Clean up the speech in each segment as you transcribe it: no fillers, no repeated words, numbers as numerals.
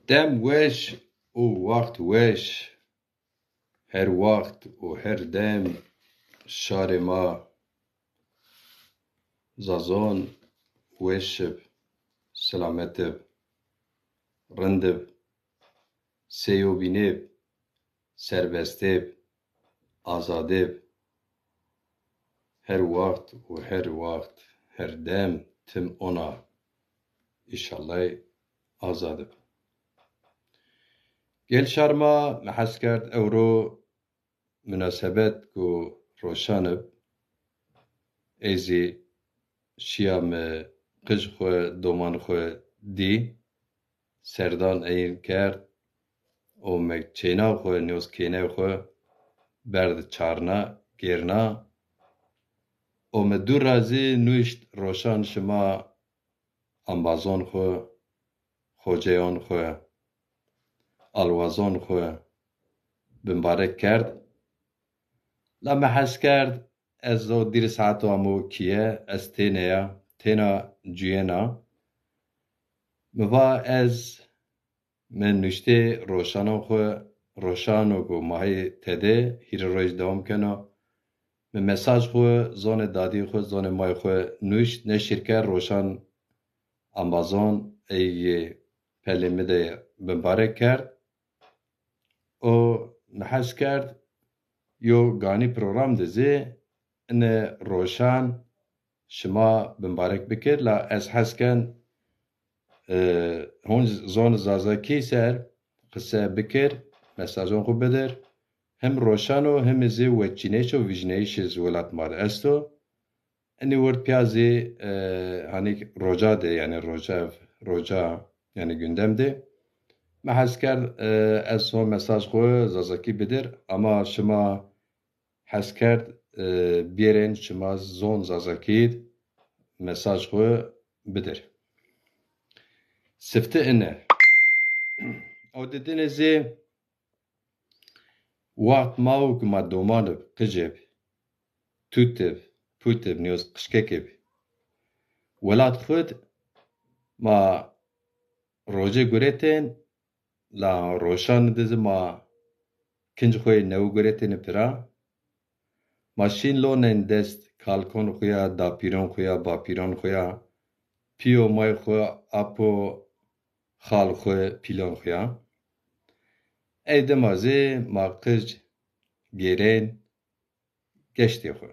Dem weş û wext weş, her wext û her dem şarê ma, zazon weşib, selametib, rindib, sêyobînêb, serbestêb, azadêb, her wext û her wext, her dem tim ona, îşallay azadib. Gel şarma mehes kerd ewro münasebet ku roşanib, êzî şiya me qij xwe doman xwe dî, serdan eyên kerd û me çêna xwe nûskêne xwe berdi çarna gêrna û me du razî nûşt roşan şima ambazon xwe, xoceyan xwe, alwazon xwe bimbarek kerd. La me hez kerd ez o dîr saeto hemû kiye ez têneya têna ciyêna miva ez min nûştê roşanan xwe roşan û ku mahê tede hîrê roj dewam keno min mesaj xwe zonê dadî xwe zonê mayê xwe nûşt neşîrker roşan ambazon ey pelê me de bimbarek kerd û me hez kerd yo ganî program dizê ine roşan şima bimbarek bikir la ez hez ken hûn zon zazakî ser qise bikir mesajon xwe bidir hem roşan û hem zê weçînêş û vîjneyîş ji welat me de est o enî wir piya zê hanî roca de yani roca yani gündem de me hez kerd ez o mesaj xwe zazakî bidir ama şima hez kerd bêrên şima zon zazakî mesaj xwe bidir. Sifte ine ew didin zê wext ma û ku me domanib qijib tûtib pûtib nûz qişkekib welat xwed ma rojê guretên la roşan dizim ma kinc xwe newî guretên pira ma şîn lonên dest kalkon xwe ya dapîron xwe ya bapîron xwe ya pîyo mayê xwe apo xal xwe pîlon xwe ya ey dema zê ma qij gêrên geştê xwe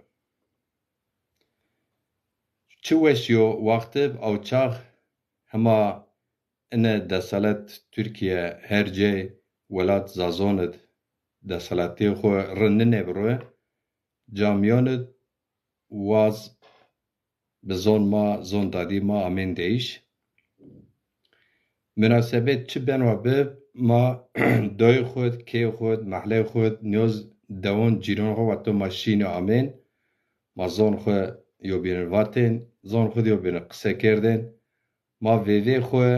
çi weşiyo wextib ew çax hema ine desalet Tirkiye her cê welat zazonid desaletê xwe rin ninêbire camiyanid waz bi zon ma zon dadî ma amên değiş münasebet çi benwa bib ma dayê xwed kê xwed mehlê xwed nûz dewon cîran xwe wato ma şîn û amên ma zon xwe yo bînin vatên zon xwe yo bînin qise kirdin ma vêvê xwe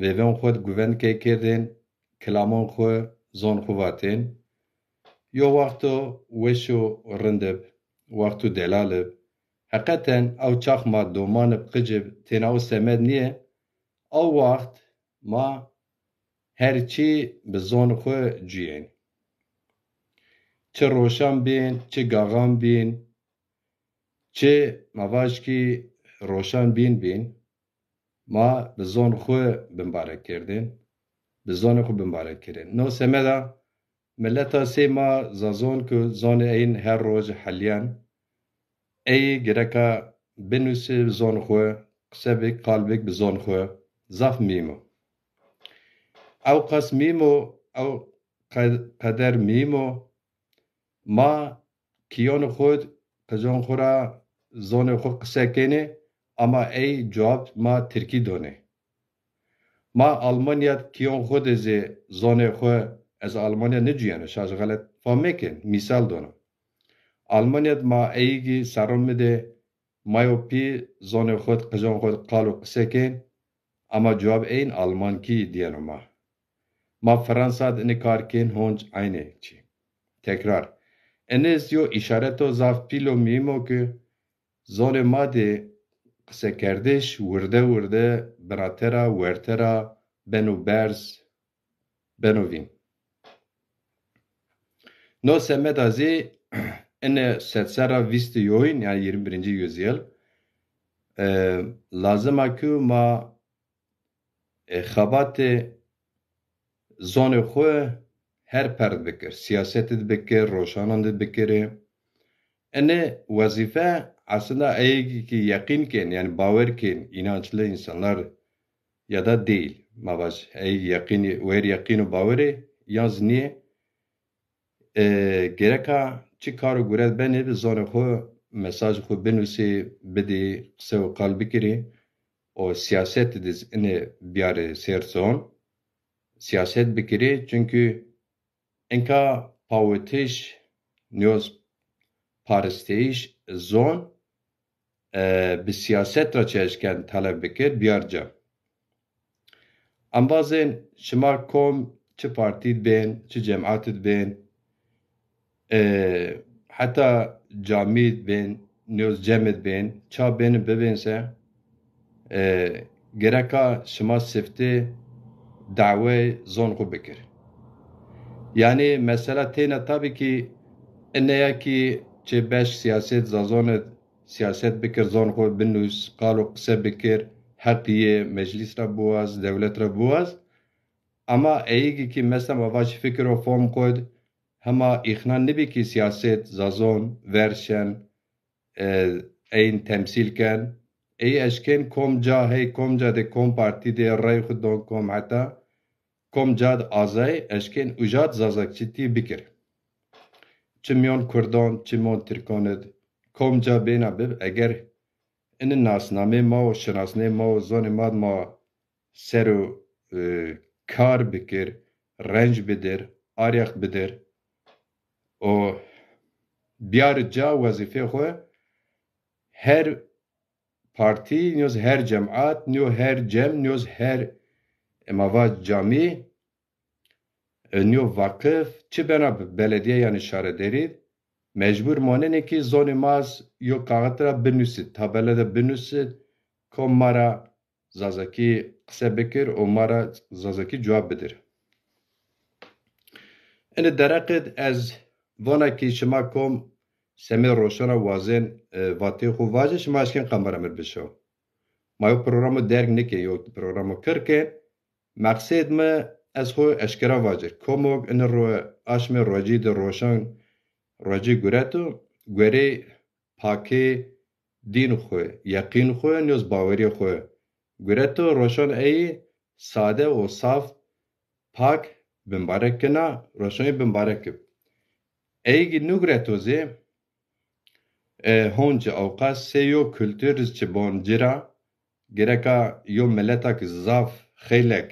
vêvên xwe guvendikê kirdin kilaman xwe zon xwe vatên yo wexto weş û rindib wexto delalib heqeten ew çax ma domanib qicib têna ew semed niye ew wext ma herçî bi zon xwe ciyên çi roşan bîn çi gaxan bîn çi mevaşkî roşan bîn ma bi zon xwe bimbarek kirdin bi zonê xwe bimbarek kirin no semeda milleta sê ma zazon ku zonê eyên her roj heliyan ey gireka binûsî bi zon xwe qise bik qalbik bi zon xwe zaf mîmo ew qas mîmo ew qeder mîmo ma kîyona xwe qijon xwe ra zonê xwe qise kêne ama ey cewab ma Tirkî donê ma Almanyat kîyon xwe de zê zonê xwe ez Almanya neciyane şaş xelet famekin misal dona Almanyat ma eyîgî serum mide mayopî zonê xwe qijon xwe qal û qise kên ama cewab eyên Almankî diyeno ma Fransa dinê kar kên honc aynê çi tekrar enez yo îşareto zaf pîlo mîmo ku zonê ma de qise kerdiş wirde biratera wertera beno berz, beno vin. No Semet azî ene setsera vîst yoyîn yani 21. yüzyıl lazım ku ma xebatê zonê xwe her perd bikir. Siyasetê bikir, roşanan de bikirê. Ene vazife aslında ki yakîn kên yani bawer kên inançlı insanlar ya da değil. Mavaş yakînî wer yakîn û bawerê yaz niye gereka çi kar û guret benê bi zonê xwe mesaj xwe binûsê bidê qise û qal bikirê o siyaset diz ine biyarê serson siyaset bikirê çünkü enka pawetîş niyaz parastîş zon bi siyaset ra çeşken talep bikir biyarca. Am bazên şima kom çi partîd bên çi cemaatid bên heta camîd bên niyaz cemid bên ça bên bibênse gereka şima siftê dawê zon xwe bikir. Yani mesela têne tabii ki eneyekî çi beş siyaset zazonê siyaset bikir zon xwe binûs qal û qise bikir heqiyê meclis ra biwaz dewlet ra biwaz ama eyekî ki mesela mavaş fikir û form xwe hema îxna nebî ki siyaset zazon verşen eyên temsîl ken eşkên komca hey komca de kom partî de rey xwe don kom heta komca azay eşkên ujat zazakçîtî bikir. Çimyon Kurdan, çimyon Türkaned komca bêna bib eger inin nasnamê ma û şinasnê ma û zonê ma ser û kar bikir, renc bidir, aryax bidir û biyarca wezîfê xwe her partî niyaz her cemaat niyaz her cem niyaz her mava camî niyaz vakıf çi bena belediye yani şarederî mecbur manene ki zonê maz yo kağıtra binûsit tabelada binûsit kom mara zazakî qise bikir û mara zazakî cewab bidir. Ene dereqet ez vanekî şima kom semê roşana wazên vatê xwe vaje şima eşkên qamara mir bişew. Mayo programı derg nike yo programı kirke maqsed me ez xwe eşkera vajir. Komok ene ro aşme rojî de roşan rojî guretu gwerê pakê dîn xwe yaqîn xwe niyaz bawerî xwe guretu roşan eyî sade û saf pak bimbarek kina roşanê bimbarek kib. Eyî nugretu zê hon ci awqas sê yo kültür ci bon cira gereka yo milletak zaf xêlek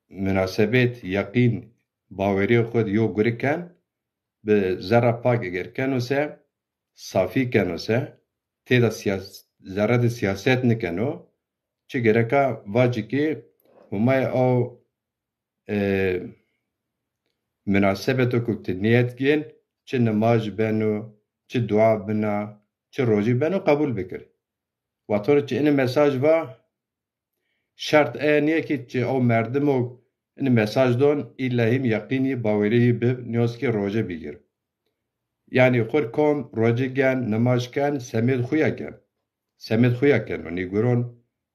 münasebet yaqîn bawerî xwe yo guriken bi zera pak eger kenose safî kenose têda zerre de siyaset nikeno çi gereka vacikî humayê ew münasebeto ku tu niyet gîn çi nimaj beno çi dua bina çi rojî beno qebûl bikir. Wator çi ine mesaj va şert niye ki çi ew merdimo ine mesaj don illa him yaqînî bawerî bib niyaz ki roje bigir. Yani xur kom roje gen nimaj ken semêd xuya gen. Semêd xuya ken nî guron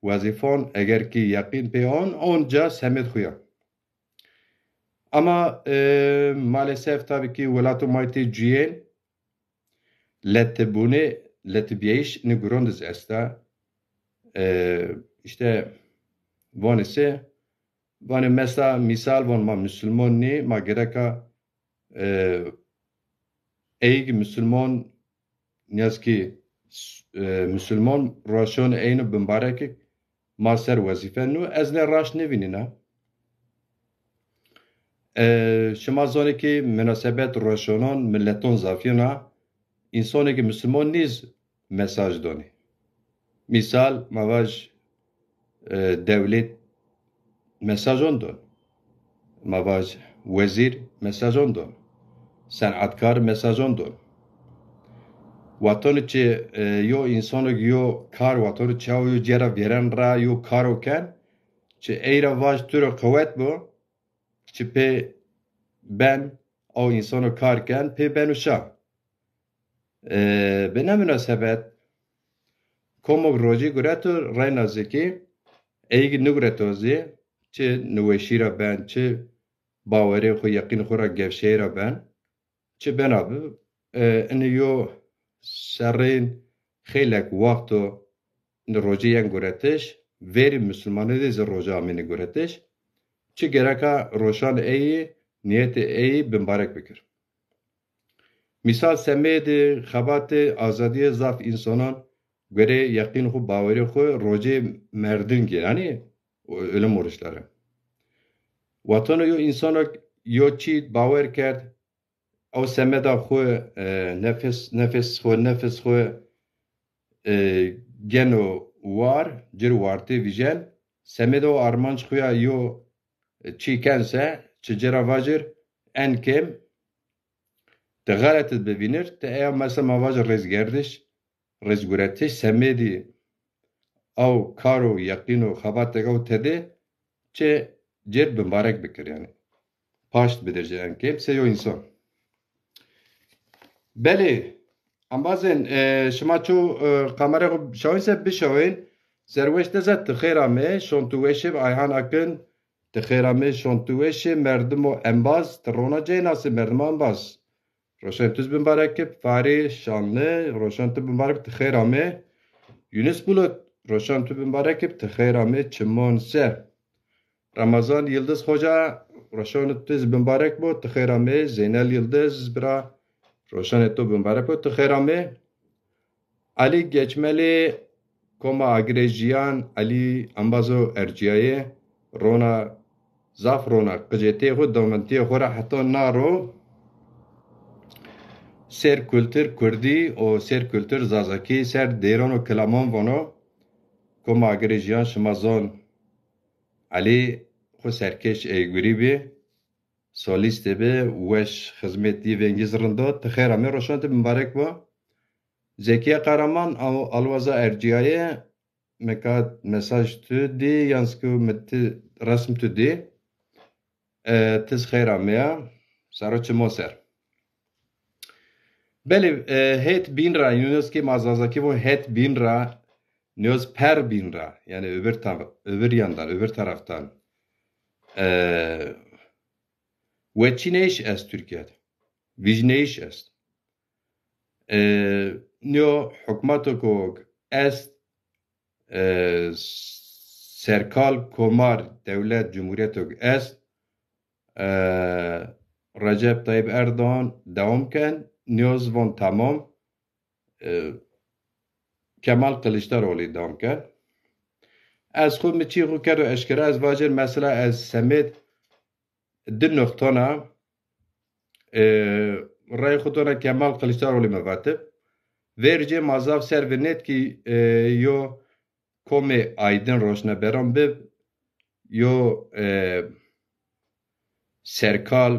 wezîfon eger ki yaqîn pê onca semêd xuya. Ama maalesef tabii ki welatê maytê ciyên letebûnê letibiyeyîş ne gurundiz esta işte vanese vane mesela misal van ma Müslüman ne ma gereka eygi Müslüman niyaz ki Müslüman raşon eyni bimbarek ma ser vazife nu ez ne raş nevinina şema zoneki münasebet raşonan milleton zafiyona insaneki Müslüman niz mesaj doni. Misal mavaj devlet mesaj ondon. Mavaj vezir mesaj ondon. Sanatkar mesaj ondon. Waton çi yo insanok yo kar waton çaw yo cera veren ra yo kar oken çi eyra vaj turo kuvvet bu çi pe ben o insano karken pe ben uşa به نمونسبت کمک روزی گره تو رای نزدیکی ایگ نگره توزی چه نوشی را بن چه باوری خو یقین خو را گفشی را بن چه بنابه انیو سرین خیلی وقتو روزی ین گره تش وری مسلمانه دیز روزا امینی گره تش چه گرکا روشان ای نیت ای بمبارک بکر مثال سمید خبات آزادی زاف انسانان göre yakin xu baweri xu roje merdin yani ölüm oruçları. Vatanı yo insana yo çi bawer kerd o semeda xu nefes xu geno var cir vartı vijen semeda o armanç xuya yo çi kense çicera vajir en kem te galet bebinir te eya mesela mavajir rezgerdiş rezguretiş semedi او کارو یقینو خبات او تده چه جد مبارک بکر yani پاشت بدرجه yani kimse yo insan بله ام بازن شما چو kamera شاوینسه بشاوین زروش دزت تخیرامه شونتوشه ayhan akın تخیرامه شونتوشه مردم و انباز ترونا جیناس مردم انباز روشن تز مبارک فاری شانlı روشن تز مبارک تخیرامه Yunus Bulut روشن تو مبارک تخیرامه چمون سر Ramazan Yıldız Hoca روشن تز مبارک بود تخیرامه زینل Yıldız برا روشن تو مبارک بود تخیرامه Ali Geçmeli Koma Agrejiyan Ali Ambazو Erciyayı Rona Zaf Rona Qıceti خود دومنتی خورا حتی نارو سر kültür Kürdi o ser kültür Zazaki ser Deron o Kelaman vano Koma Agrejiyan Şimazon Ali خو سرکش ایگوری سالیست به وش خدمتی و انگیز رنده تخیر همه روشنت مبارک با زکیه قهرمان آلوازا ارجیایه مکاد مساج تو دی یانسکو مت رسم تو دی تز خیر همه سراچ موسر بله هیت بین را یونس که مازازاکی و هیت بین را نیوز پر بین را یعنی öbür yandan öbür taraftan و چی نیش است Türkiye'de ویژنیش است نیو حکماتو کو است سرکال کمار devlet cumhuriyeti است Recep Tayyip Erdoğan devamken نیوز وان tamam Kemal Kılıçdaroğlu devamken از خود میچی خود کرد و اشکره از واجر مثلا از سمت دو نقطانا رای خودانا کمال قلیشتارولی مفاتب verce mazav servenet ki yo kome aydın roşna beram bib yo serkal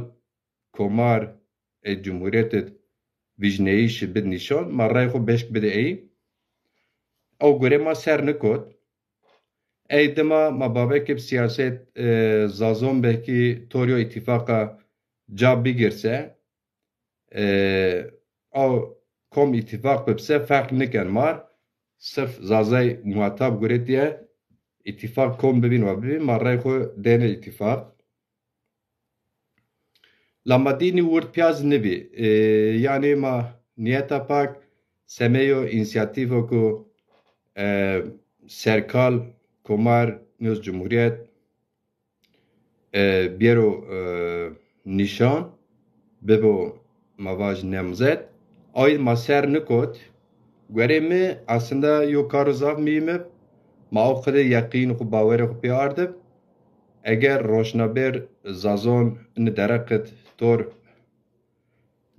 komar cumhuriyetet vijneyi şibid nişan marray xo beşk bide ey او göre ma ser nikot eydema ma babekib siyaset zazon belki Toryo ittifaka cabi girse o kom ittifak bipse fark niken mar sırf zazay muhatap göre diye ittifak kom bibin ve bibin marray xo dene ittifak lamadini wurt piyaz nebi yani ma niyeta pak semeyo inisiyativo ku serkal komar nöz cumhuriyet biero nişan bebo mavaj nemzet ay maser nikot göremi aslında yukarı zaf miyim ma o kadar yakin ku baveri ku piyardıp eğer roşnaber zazon ne deraket tor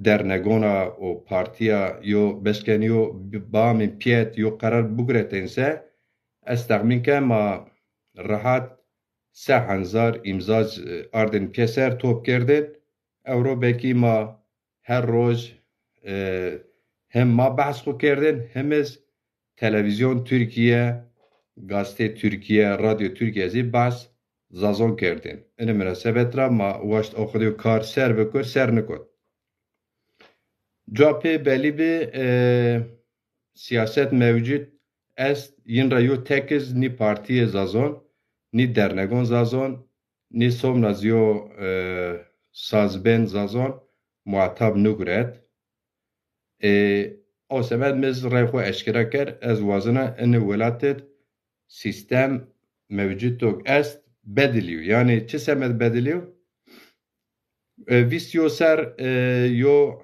dernegona o partiya yo besken yo bamin piyet yo karar bugretense استخمین که ما راحت 3000 امضا اردن پیسر توپ کردن اورو بکی ما هر روز هم ما بحث خو کردن هم از تلویزیون ترکیه گازete Türkiye رادیو ترکیه زی بحث zazon kerdin. Ine münasebet ra ma waşt okudu kar ser bikir ser nikot. Cevapı belli bir siyaset mevcut est yin ra yo tekiz ni partiye zazon ni dernegon zazon ni somnaz yo sazben zazon muhatab nugret. O semed miz rayxu eşkira ker ez wazına ine velatet sistem mevcut est bediliyor. Yani çi semed bediliyor? Vistiyo ser yo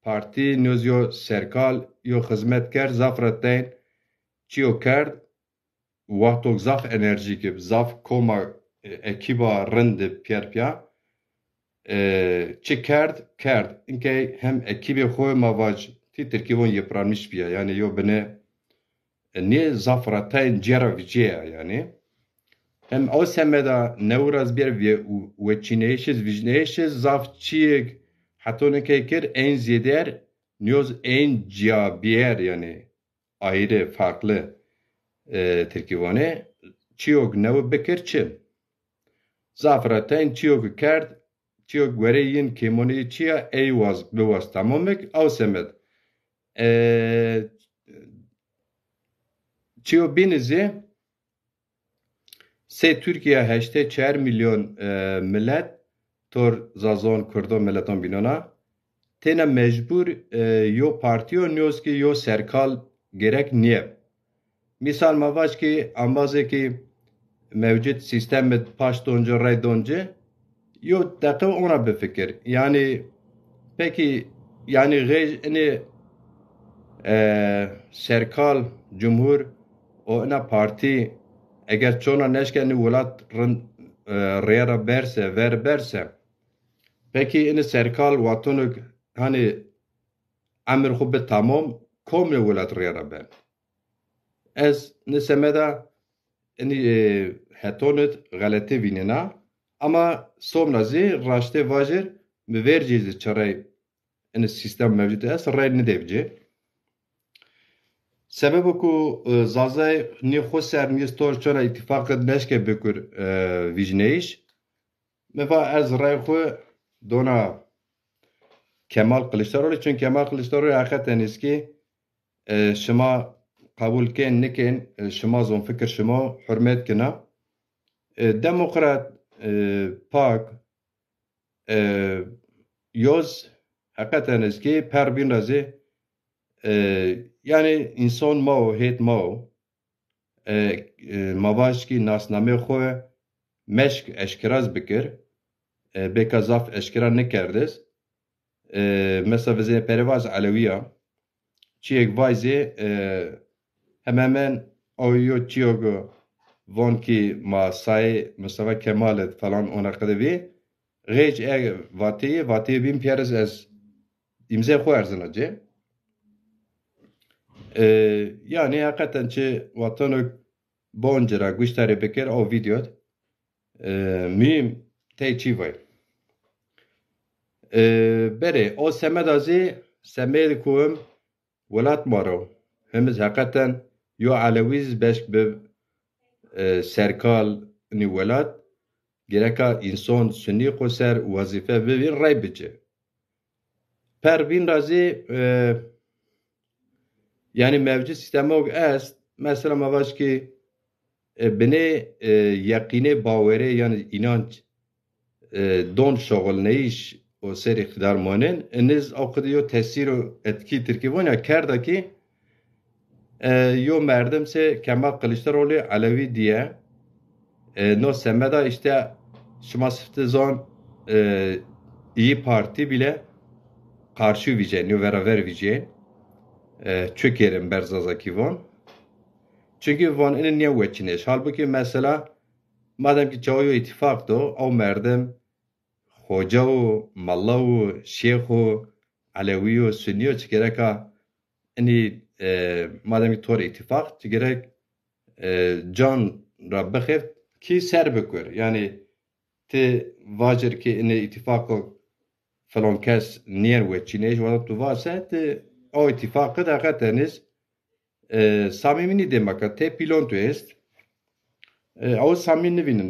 parti nöz yo serkal yo hizmetkar zafreteyn çiyo kerd vaktok zaf enerji kib zaf koma ekiba rinde pierpia çi kerd inke hem ekibi xoy mavaj ti Türkiye'nin yıpranmış bir yani yo bine ne zafreteyn cera viciya yani hem o semeda neuraz bir ve çineşiz zafçiyek hatta ne kekir en zeder nyoz en ciabiyer yani ayrı farklı Türkiye'ne çiyok nev bekir çim zafraten çiyok kerd çiyok vereyin kemoni çiya eyvaz bevaz tamamek o semed çiyo binizi Se Türkiye heşte 4 milyon millet tor zazon kurdo milleton binona tene mecbur yo partiyo nyoz ki yo serkal gerek niye. Misal mavaş ki ambaze ki mevcut sistem paş donca ray donca yo dakika ona befikir. Yani peki yani gej serkal cumhur o ina parti eğer çona neşkeni velat reyara berse ver berse peki yine serkal vatanı hani amir xubbe tamam komle velat reyara ben ez nesemeda yani hetonet galete vinena ama somrazi raşte vajir verciz çaray yani sistem mevcut es ray ne devci Sebep ku zazay ni xo sermiyestor çora ittifak neşke bekur vijneyiş meva ez ray xo dona Kemal Kılıçdaroğlu çünkü Kemal Kılıçdaroğlu hakikaten eski şema kabul ken niken şema zon fikir şema hürmet kena demokrat pak yoz hakikaten eski per bin razı yani insan mao het mao mavaş ki nasname xo meşk eşkiraz bikir bekazaf eşkira nekerdes mesela bize perevaz aleviya çiyek vayze hemen oyo çiyogo von ki masai Mustafa Kemal falan ona kadevi rej vati bin pieres ez imze xo erzanace yani hakikaten ki vatanı boncera güçleri bekir o video mühim teyçi var. Bere o semedazi semed kuum velat maro hemiz hakikaten yo aleviz beşk be serkal ni velat gereka insan sünni koser vazife ve bir ray bice. Per bin razi yani mevcut sisteme o est mesela mavaş ki bine yakine bavere yani inanç don şoğul neyiş o ser iktidar manen eniz okuduyor tesir o etki Türkiye ya kerda ki yo merdemse Kemal Kılıçdaroğlu Alevi diye no semeda işte şuma sıftızon İyi Parti bile karşı viceni beraber viceni çökerim berzazaki van. Çünkü van inin niye veçineş. Halbuki mesela madem ki çoğu ittifak do o merdem hoca o malla o şeyh o alevi o sünni o çıkereka yani madem ki tor ittifak çıkerek can rabbexef ki ser bekur. Yani te vacir ki ine ittifak o falan kes niye veçineş vada tu varsa te o ittifakı da kateniz samimini demek te pilon tu est او سامین نبینن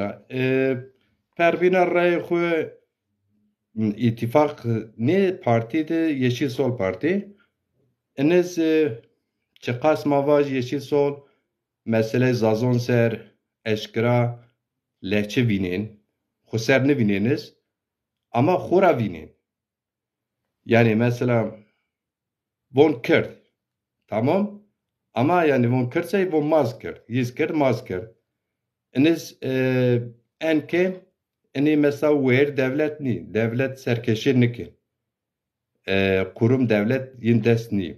پروینا رای خو ittifak ne partiydi? Yeşil Sol Parti. Eniz çıkas mavaj Yeşil Sol mesele zazon ser eşkira lehçe vinin. Xuser ne vininiz? Ama xura vinin. Yani mesela von kırt. Tamam. Ama yani von kırtsa von maz kırt. Yiz kırt maz kırt. Eniz enke eni mesela ver devlet ni. Devlet serkeşir niki. Kurum devlet yin dest ni.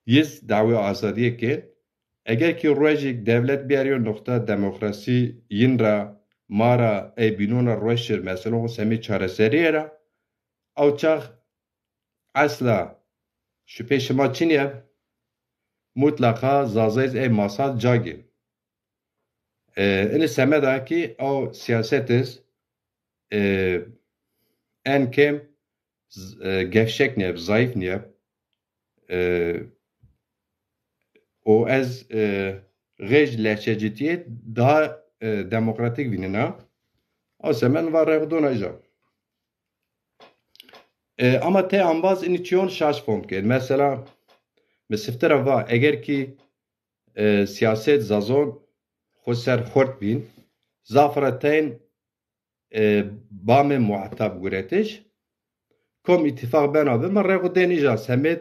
Yiz davi azadiye ki eğer ki rojik devlet bir arıyor nokta demokrasi yin ra mara binuna rojşir mesela o semi çareseri era او çağ asla şüphe şıma çiniye mutlaka zazayız masad cagil. Ini semeda ki o siyasetiz en kem gevşek niyeb, zayıf niyeb o ez rej lehçecitiyet daha demokratik vinina o semen var revdonajam. Ama te ambaz iniçiyon şaş pomken. Mesela mesiftere va eğer ki siyaset zazon خسر خورد بین زافرتین بام معتب گرتش کم اتفاق بنابه من رگو دینیجا سمت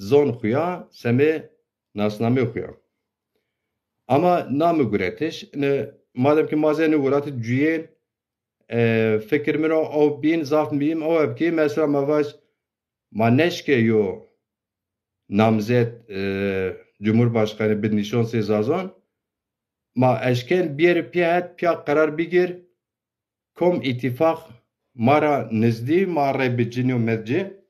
زون خویا سمت ناسنامه خویا ama namı guretiş madem ki mazeni guratı cüyen fikirmin o bin zaf miyim o hep mesela mavaş maneşke yo namzet Cumhurbaşkanı bir nişan sezazon ma eşken bir piya karar bigir kom ittifak mara nizdi ma rebicini medci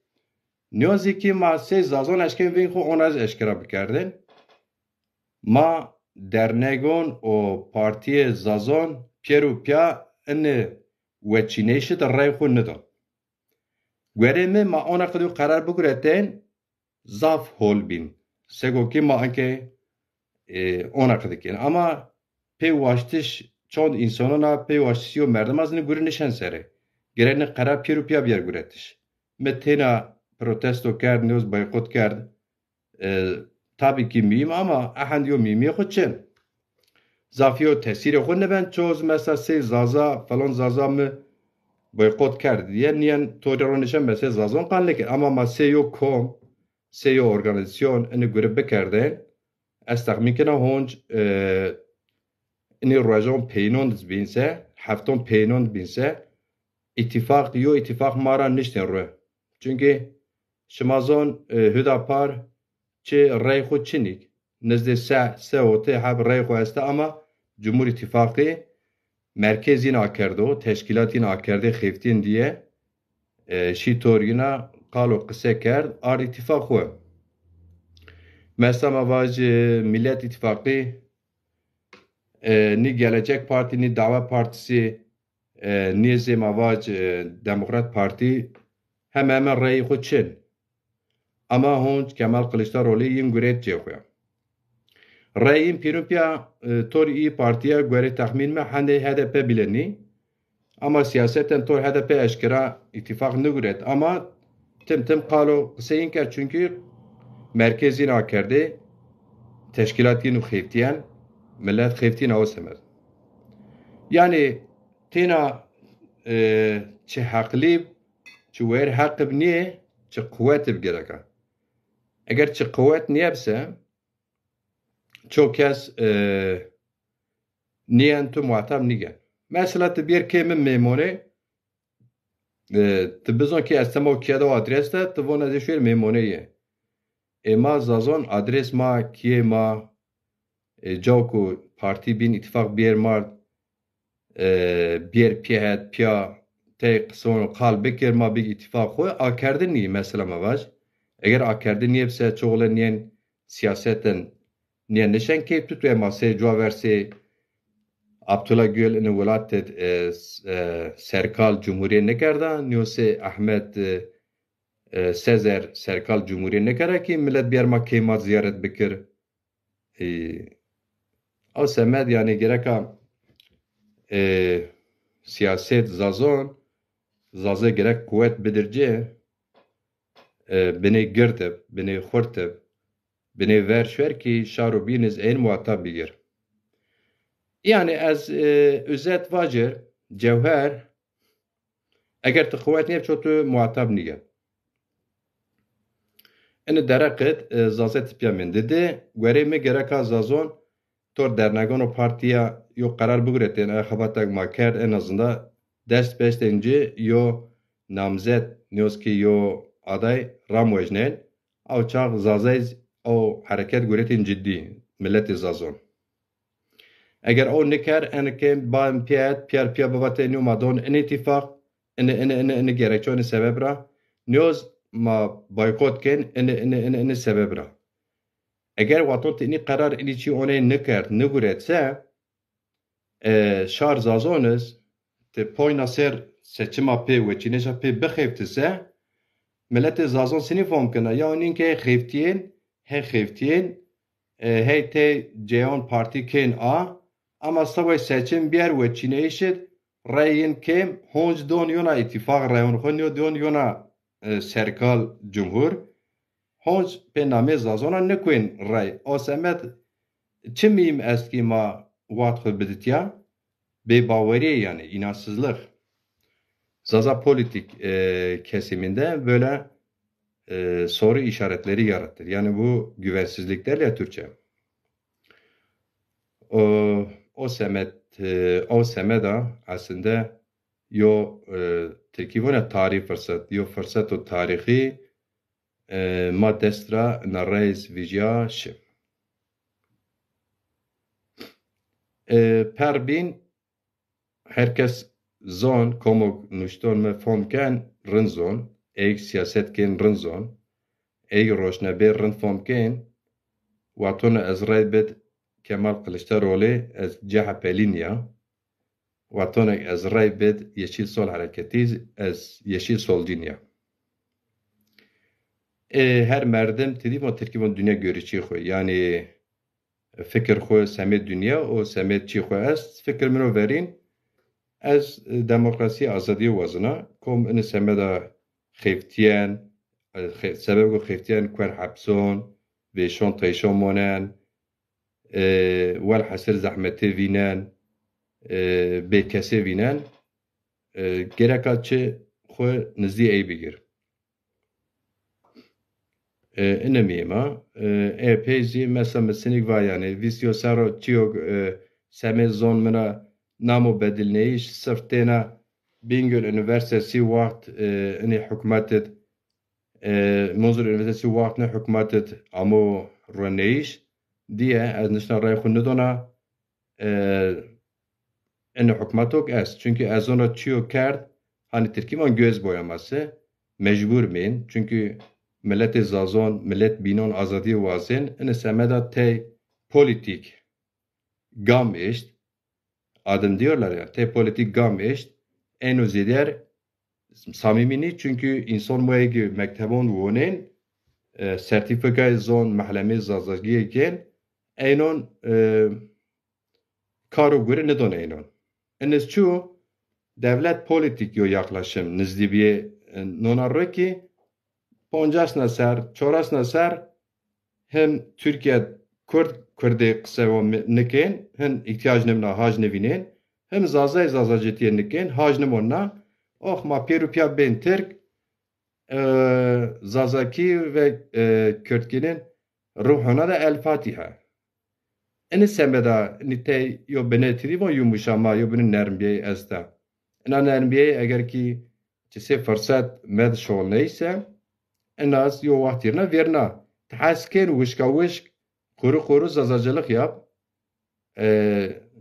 niyozi ki ma sezazon eşken vin xo onaz eşkera bikerdin ma dernegon o partiye zazon pieru piya ene veçineşi de ray xo nidon gwereme ma ona kadu karar bigireten zaf hol bin sego ki ma anke ona kadikin ama pevaştiş çoğun insanına pevaştiyo merdem azını guri nişan sere. Gerene kara piru piya bir guretiş. Metena protesto kerd, neoz boykot kerd. Tabii ki miyim ama ahandiyo miyim xudçen. Zafiyo tesiri xud neben çoğuz mesela se zaza falan zaza mı boykot kerd diye niyen toyron nişan mesela zazon kanleke ama ma se yo kom se yo organizasyon eni guri bekerden استخمین کنه هونج اینی راجون پینوند بینسه هفتم پینوند بینسه اتفاق مارا نشتن روی چونکه شمازون هداپار چه رای خود چنیک نزد سه اوته هب رای خود است اما Cumhur İttifakı merkezin akardı teşkilatin akardı xiftin diye şitorina kalo kısa kerd ar ittifakı mesela mavaj Millet İttifakı ni Gelecek Parti ni Dava Partisi ni mavaj Demokrat Parti hemen rayı xudçin ama hon Kemal Kılıçdaroğlu yin güret cevya rayın pirupya tor İyi Parti'ye göre tahmin mi hani HDP bileni ama siyaseten tor HDP eşkira ittifak ne güret ama tim kalo kısayin ker çünkü merkezin akardı teşkilatin xiftiyen millet xiftin avsemer yani tina çe hakli çe ver hakib niye çe kuvvet bgereka eğer çe kuvvet niyebse çok kez niyen tu muhatap nigen mesela bir kemin memone tibizon ki estemo kiyada adres de tibona de şöyle memoneye Ema zazon adres ma kiye ma Jawku parti bin ittifak bir mar bir piyahet piya te son kal bekir ma bir ittifak koy akerde ni mesela mavaş eğer akerde niyepse çoğulen niyen siyaseten niyen neşen keyip tut ve masaya cevap verse Abdullah Gül in velat serkal cumhuriyet ne kerda niyose Ahmet Sezer serkal cumhuriyet ne kere ki millet bir ma keymat ziyaret bikir O semed yani gereka siyaset zazon zaze gerek kuvvet bedirce beni girtib, beni xurtib, beni ver şver ki şaru biniz en muhatap bigir. Yani az özet vacir cevher eğer te kuvvet niyep çotu muhatap nige. Ene derakit zaze tipya min dedi. Gwere me gereka zazon tor dernegan o partiya yo karar bugretin xabatak maker en azında dest beştenci yo namzet nyoski yo aday ramwejnen او çağ zazez o hareket guretin ciddi milleti zazon. Eğer o niker enke ba piyat piya babate nyu madon en ittifak en gerekçe en sebebra nyoz ma boykot ken en sebebra. Eğer waton tini karar iliçi one niker niguretse şar zazonuz te poyna ser seçima pe ve çineşa pe bexeftise millet zazon seni fom kına ya onun ke xeftiyen hey te ceyon parti ken a ama sabay seçim bir ve çineşit rayin kem honj don yona ittifak rayon khonyo don yona serkal cumhur honj pe name zazona ne kuen ray o semet çimim eski ma wat khubiditya be bavariye yani inançsızlık Zaza politik kesiminde böyle soru işaretleri yarattır. Yani bu güvensizliklerle Türkçe. O semeda aslında yo tekivone tarih fırsat, yo fırsat o tarihi ma destra narreis vijya şim. Perbin herkes zon como nuşton me fomken rınzon, eğik siyasetken rınzon, eğik roşnebe rın fomken, watona ezray bed Kemal Kılıçdaroğlu ez CHP'linya, watona ezray bed Yeşil Sol hareketi ez Yeşil Solcinya. Her merdem tedip o terkibon dünya görüşü xoy. Yani fikir xoy semet dünya o semet çi xoy ez fikir mino verin از دموکراسی آزادی وزنا کم این سمدا خفتیان سبب خفتیان کن حبسون و شون تیشون مونن والحسر زحمتی وینن به کسی وینن گرکات چه خو نزدی ای بگیر اینه میما پیزی مثلا مسنیک وایانه ویسیو سارو چیو سمه زون منا نامو بدلنيش صرتنا بينجل انيفرسيتي وقت اني حكمتت منظر انيفرسيتي وقت نه حكمتت امو رونيش دي از نشنا راي خندونا ان حكمتوك اس çünkü az ona çiyo kerd hani Türkiye'nin göz boyaması mecbur min çünkü millet zazon millet binon azadi vazin en semeda te politik gam ist adım diyorlar ya, te politik gam eşt, en özeler samimini çünkü insan muayegi mektebon vonen, sertifika zon mahleme zazagiye gen, enon karo göre ne don enon. Enes çu devlet politik yo yaklaşım nizdibiye nonarro ki, ponjas nasar, çoras nasar, hem Türkiye Kurdê qise nikin, hin ihtiyac nemna haj nevînin, hem zazacetiye nikin, haj nemonna, ma pêrûpiya bên Tirk, zazakî ve Kurdkinin ruhuna da El Fatiha. Eni semeda nite yo benetiri va yumuşama yo benin nermbiye ezda. Ena nermbiye eğer ki çese fırsat med şol neyse, en az yo vaktirna verna. Tahasken vişka Kuru zazacılık yap.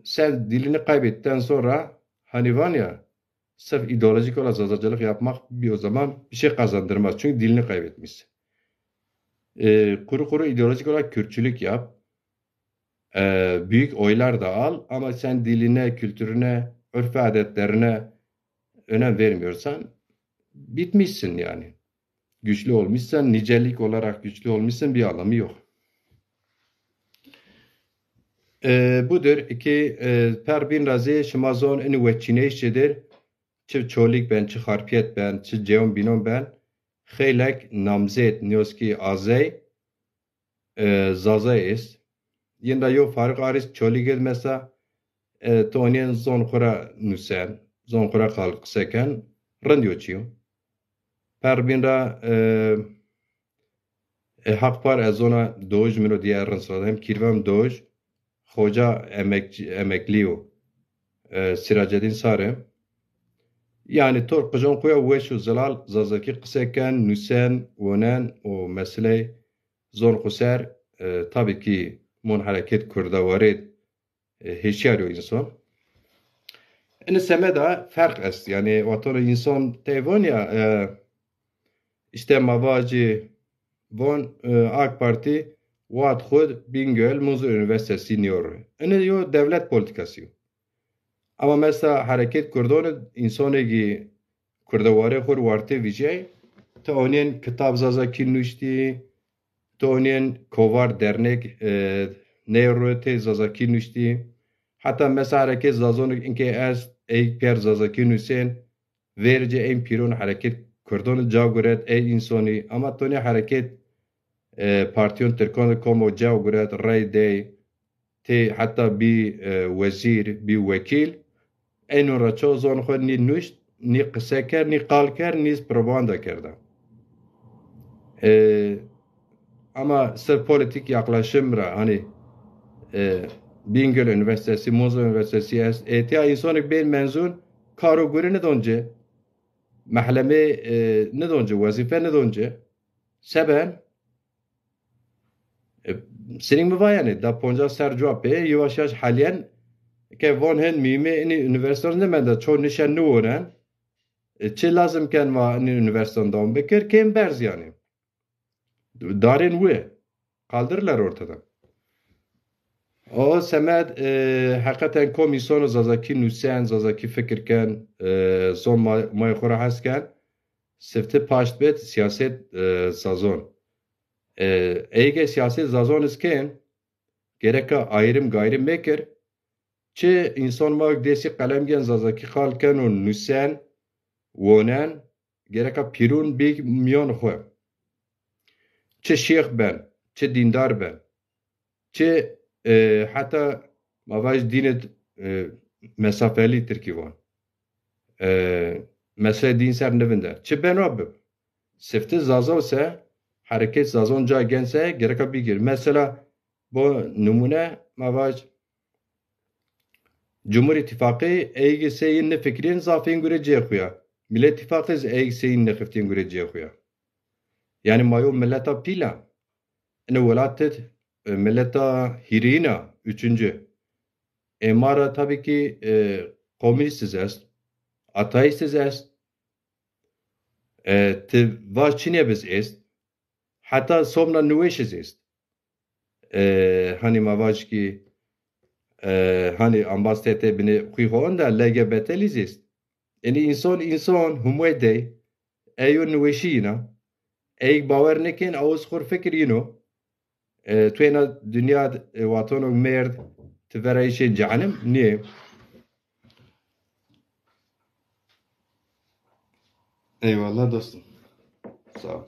Sen dilini kaybettikten sonra hani var ya sırf ideolojik olarak zazacılık yapmak bir o zaman bir şey kazandırmaz. Çünkü dilini kaybetmişsin. Kuru ideolojik olarak Kürtçülük yap. Büyük oylar da al ama sen diline, kültürüne, örf ve adetlerine önem vermiyorsan bitmişsin yani. Güçlü olmuşsan, nicelik olarak güçlü olmuşsan bir anlamı yok. Budur ki per bin razı şamazon en veçineşçidir. Çi çolik ben, çi harpiyet ben, çi ceon binon ben. Xeylek namzet nyoski azey zaza ist. Yenda yo fark aris çolik mesela تونين زون خورا نوسان زون خورا خلق سكن رنديو تشيو پر بين را حق par ezona doj mino diğer rınsaladım kirvem doj hoca emekliyo Siracedin Sarı yani tor kıjon koya ve şu zelal zazaki kıseken nüsen wonen o mesele zor kuser tabii ki mon hareket kurda varid heşyar insan. En semeda fark est yani vatan insan tevon ya işte mavacı von AK Parti Wat Khud Bingöl Muzur Üniversitesi niyor. En yo devlet politikası. Ama mesela hareket kurdon insanı ki kurdavare khur varte vijay ta onen kitap zazaki nuşti ta onen kovar dernek neyrote zazaki nuşti hatta mesela hareket zazonu inke az per zazaki nüsen verce en piron hareket kurdon jaguret ey insani ama tone hareket partiyon Türkan komo jaguret ray day te hatta bir vezir bir vekil en raço zon xwe nî nûşt nî qise ker nî qal ker nî propaganda kerda. Ama sırf politik yaklaşım ra hani Bingöl Üniversitesi, Muzo Üniversitesi etiya insanı ben mezun karoguri ne donce mahleme ne donce vazife ne donce seben senin mi var yani da ponca ser cevap yavaş yavaş halen که وان هن میمه اینی انیورسیتان نمیده چون نشان نورن چه لازم کن و اینی انیورسیتان دام بکر کم برز yani دارین وی kaldırırlar ortadan. O semed hakikaten komisyonu zazaki nüsen zazaki fikirken son maykhura hasken sefte paşt bet siyaset sazon. Eğer siyaset sazon isken gereka ayrım gayrım mekir çe insan mak desi kalemgen zazaki halken o nüsen wonen gereka pirun big milyon xwe çe şeyh ben çe dindar ben çe hatta mavaj dinet mesafeli Türkiye mesela din ser nevinde çe ben abi sefte zaza ise hareket zazon ca gense gereka bigir mesela bu numune mavaj Cumhur İttifakı eğiseyin ne fikrin zafin göreceği kuya. Millet İttifakı eğiseyin ne kiftin göreceği kuya. Yani mayo milleta pila. Ne velatet milleta hirina üçüncü. Emara tabii ki komünistiz est. Ateistiz est. Te vaçine biz est. Hatta somna nüveşiz est. Hani mavaj ki hani ambassadete bini kuyuğun da LGBT lizist. Yani insan humwede eyun nweşina ey bawer nekin awuz khur fikir yino tuyena dünya watonu merd tverayşe canim niye? Eyvallah dostum. Sağ ol.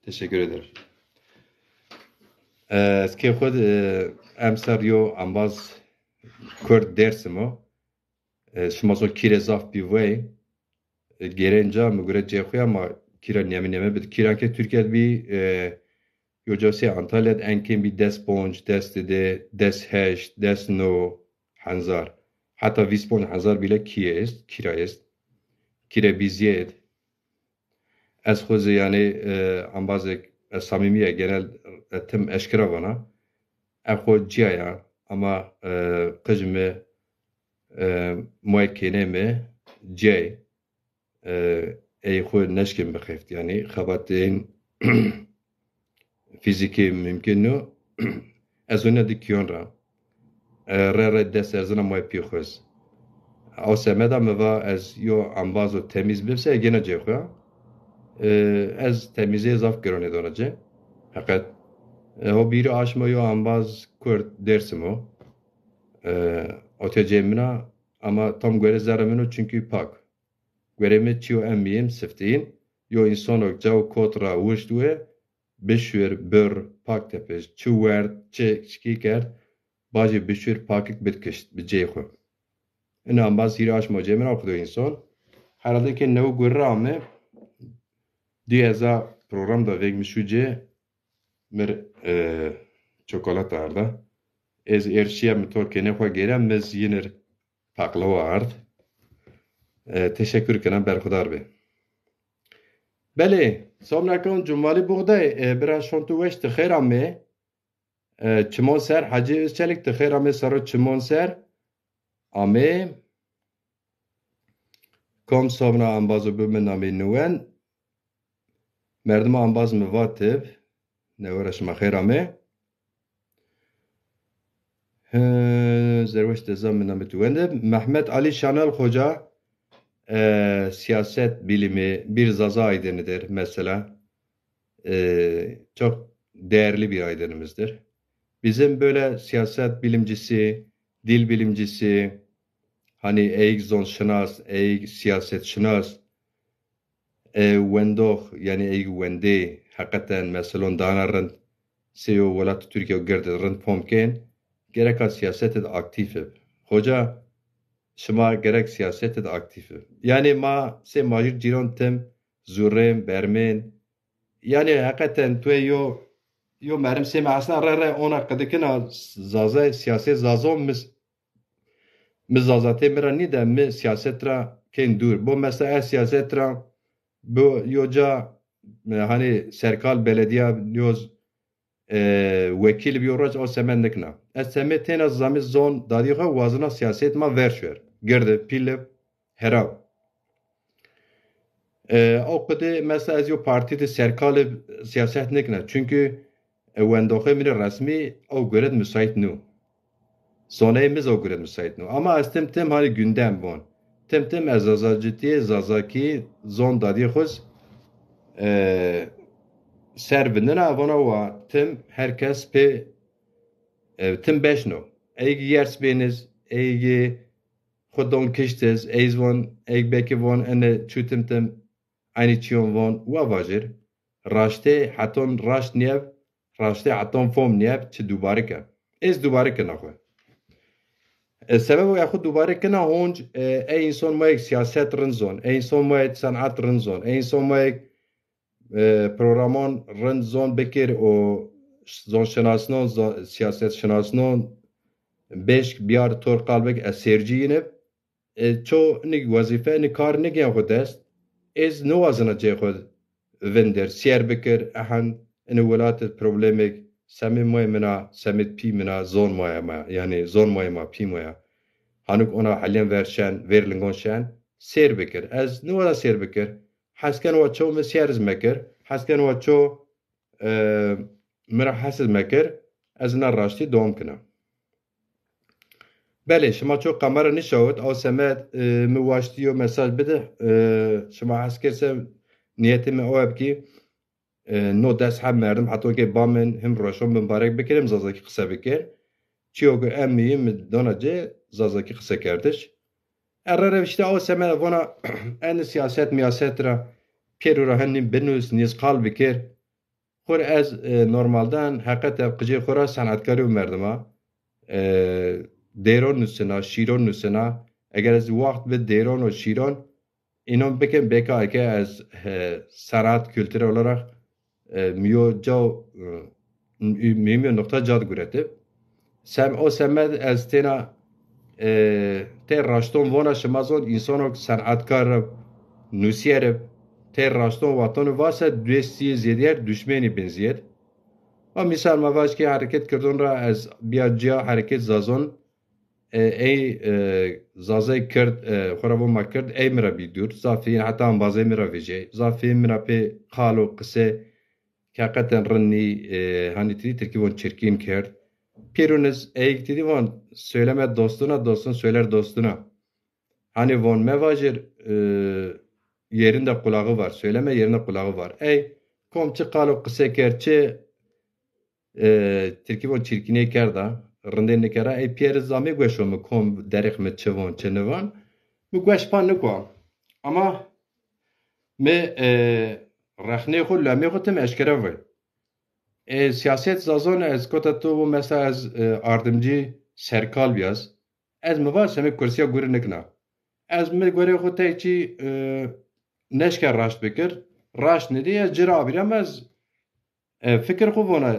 Teşekkür ederim. Eski khud emsaryo ambaz Kurd dersimo şmazo kirezaf bir way gerenca mugure cexuya ama kira nemi bid kiranke Türkiye bir yocası Antalya'da enkin bir des ponç des de des hash des no hanzar hatta vispon hanzar bile kira est kira biziyet az xoze yani ambazek samimiye genel tim eşkira bana اخو جایا اما قجمه موکینه می جای ای خود نشکم بخفت yani خباتین فیزیکی ممکن نو از اون دیکیون را ره دست ارزنا موی پیخوز او سمدا موا از یو انبازو تمیز ببسه گنا جای خواه از تمیزی اضاف کرونه دانجه حقیقت o biri aşma yo ambaz Kürt dersim o. Otecemina ama tam göre zaremino çünkü pak. Göreme çiyo emmiyim sifteyin. Yo insanok cav kotra vuştuye bişür bör pak tepeş. Çu ver çki kert. Bacı bişür pakik bitkişt biceyxu. İna ambaz hiri aşma cemina okudu insan. Herhalde ki nevu gurra ame 2000 programda vegmişuce mir çikolata arda. Ez erşiye mitor kene xwe gerem mez yinir paklava ard. Teşekkür ederim berxudar be. Bele, somnakan cumali buğday biraz şontu veş tıxera me. Çimon ser hacı üstelik tıxera me sarı çimon ser. Ame kom somna ambazı bu menami nuen. Merdima ambaz mı vatib. Ne uğraşma xera me. Zerveş tezam menami tuende. Mehmet Ali Şanal Hoca siyaset bilimi bir zaza aydınıdır mesela. Çok değerli bir aydınımızdır. Bizim böyle siyaset bilimcisi, dil bilimcisi, hani eğik zonşınas, eğik siyaset şınas, wendoh yani eğik wende, hakikaten mesela danarın seyo velat Türkiye gerdırın pomken, gerek siyasetet aktifim. Hoca, şuma gerek siyasetet aktifim. Yani ma se majir ciron tem, zurem, bermen, yani hakikaten tu yo merim sema aslında re ona kadar zaza siyaset zazon mis zazate mera ni de mi siyasetra ken dur. Bu mesela siyasetra bu yoca hani serkal belediye yoz vekil bir oraç o semendekna. Eseme tena zamiz zon dadiha vazına siyaset ma verşver. Gerde pille herav. O kadar mesela az yo partide serkal siyaset nekna. Çünkü wendoxe mire resmi o göret müsait nu. Sonayımız o göret müsait nu. Ama az tem hani gündem bon. Tem az zazacitiye zazaki zon dadi xuz ser bindina avona wa tem herkes pe tim beşno. Eygi yers beniz, eygi xudon kiştez, eyz von, eyg beki von ene çutim tem aynı çiyon von wa vajir. Raşte haton raşt niyev راسته حتم فهم نیاب چه دوباره کن از دوباره کنه خو سبب یا خود دوباره کنه هونج ای انسان ما یک سیاست رنزون ای انسان ما یک صنعت رنزون ای انسان ما یک پروگرامان رنزون بکر و زون شناسنون سیاست شناسنون beş biyar tor kalbek eserci yine ço nik vazife nik kar nik ya xud est ez no azına ce xud vender siyer bekir ahan en velat problemek semi moymena semit pi mena zon moyama yani zon moyama pi moya hanuk ona halen verşen verlingon şen ser bekir ez no ala ser bekir hasken wa ço mesyeriz mekir hasken wa ço mera hasiz mekir ez na raşti dom kına بله شما چون قمر نشود او سمت مواشتی و مساج بده شما حس کرسه نیتی می اوه بکی نو دست هم مردم حتی که با من هم روشون مبارک بکرم زازاکی قصه بکر چیو که امیم دانجه زازاکی قصه کردش ارره işte او سمت وانا ان سیاست میاست را پیرو را هنیم بنوز نیز قال بکر خور از نورمالدن حقیقت قجی خورا صنعتکاری و مردم دیران نسنا شیران نسنا اگر از وقت به دیران و شیران اینم بکن بکا که از sanat kültürü olarak میو نقطه جاد گرفته سم او سمد از تینا تر راشتون وانا شمازون انسانو صنعتکار نوسیر تر راشتون وطن واسه دوستی زیدیر دشمنی بنزید و مثال مواج که حرکت کردن را از بیاجیا حرکت زازون ای زازای کرد خرابو ما کرد ای مرا بیدور زافین حتی هم بازای مرا ویجه زافین مرا پی قالو قصه که حقیقتا رنی هنی تیدی ترکیبون çirkin کرد پیرونز ای تیدی وان söyleme dostuna dostun söyler dostuna hani von mevajir yerinde kulağı var söyleme yerinde kulağı var ey komçı qalo qise kerçe ترکیبون چرکینه کرده rindê nikere ey Pierre Zamê gweşo min kom derek min çivon çinivan min gweşpan nikwa ama me rexnê xwe lemê xwe tim eşkere ve siyaset zazon ez kota tu mesela ez ardımcı serkal biyaz ez mi var semê kursiya gurî nikina ez mi gurê xwe tê çî neşke raşt bikir raşt nedî ez cira bîrem ez fikir xwe vona